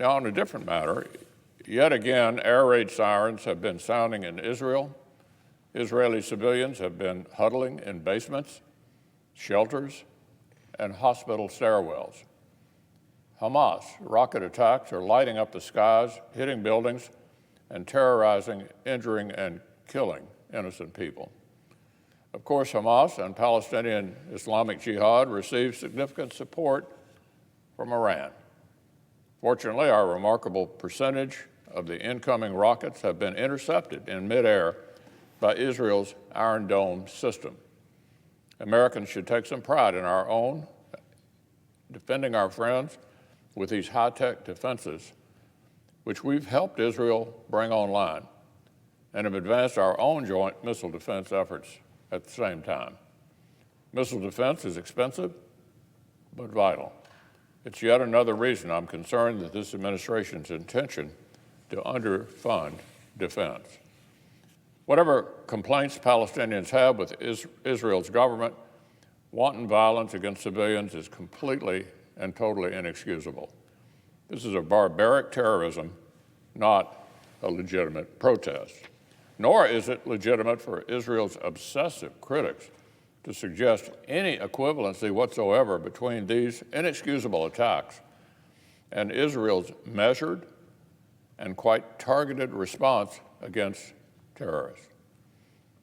Now, on a different matter, yet again, air raid sirens have been sounding in Israel. Israeli civilians have been huddling in basements, shelters, and hospital stairwells. Hamas rocket attacks are lighting up the skies, hitting buildings, and terrorizing, injuring, and killing innocent people. Of course, Hamas and Palestinian Islamic Jihad receive significant support from Iran. Fortunately, our remarkable percentage of the incoming rockets have been intercepted in midair by Israel's Iron Dome system. Americans should take some pride in our own defending our friends with these high-tech defenses, which we've helped Israel bring online, and have advanced our own joint missile defense efforts at the same time. Missile defense is expensive, but vital. It's yet another reason I'm concerned that this administration's intention to underfund defense. Whatever complaints Palestinians have with Israel's government, wanton violence against civilians is completely and totally inexcusable. This is a barbaric terrorism, not a legitimate protest. Nor is it legitimate for Israel's obsessive critics to suggest any equivalency whatsoever between these inexcusable attacks and Israel's measured and quite targeted response against terrorists.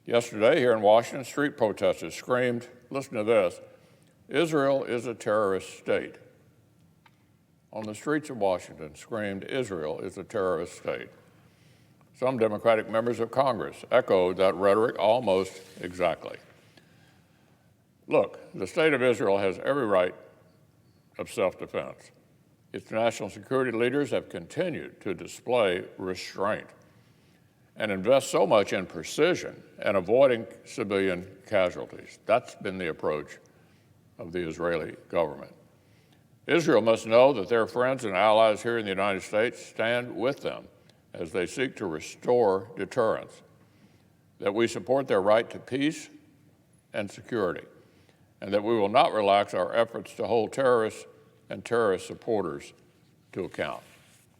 Yesterday, here in Washington, street protesters screamed, listen to this, Israel is a terrorist state. On the streets of Washington, screamed, Israel is a terrorist state. Some Democratic members of Congress echoed that rhetoric almost exactly. Look, the state of Israel has every right of self-defense. Its national security leaders have continued to display restraint and invest so much in precision and avoiding civilian casualties. That's been the approach of the Israeli government. Israel must know that their friends and allies here in the United States stand with them as they seek to restore deterrence, that we support their right to peace and security, and that we will not relax our efforts to hold terrorists and terrorist supporters to account.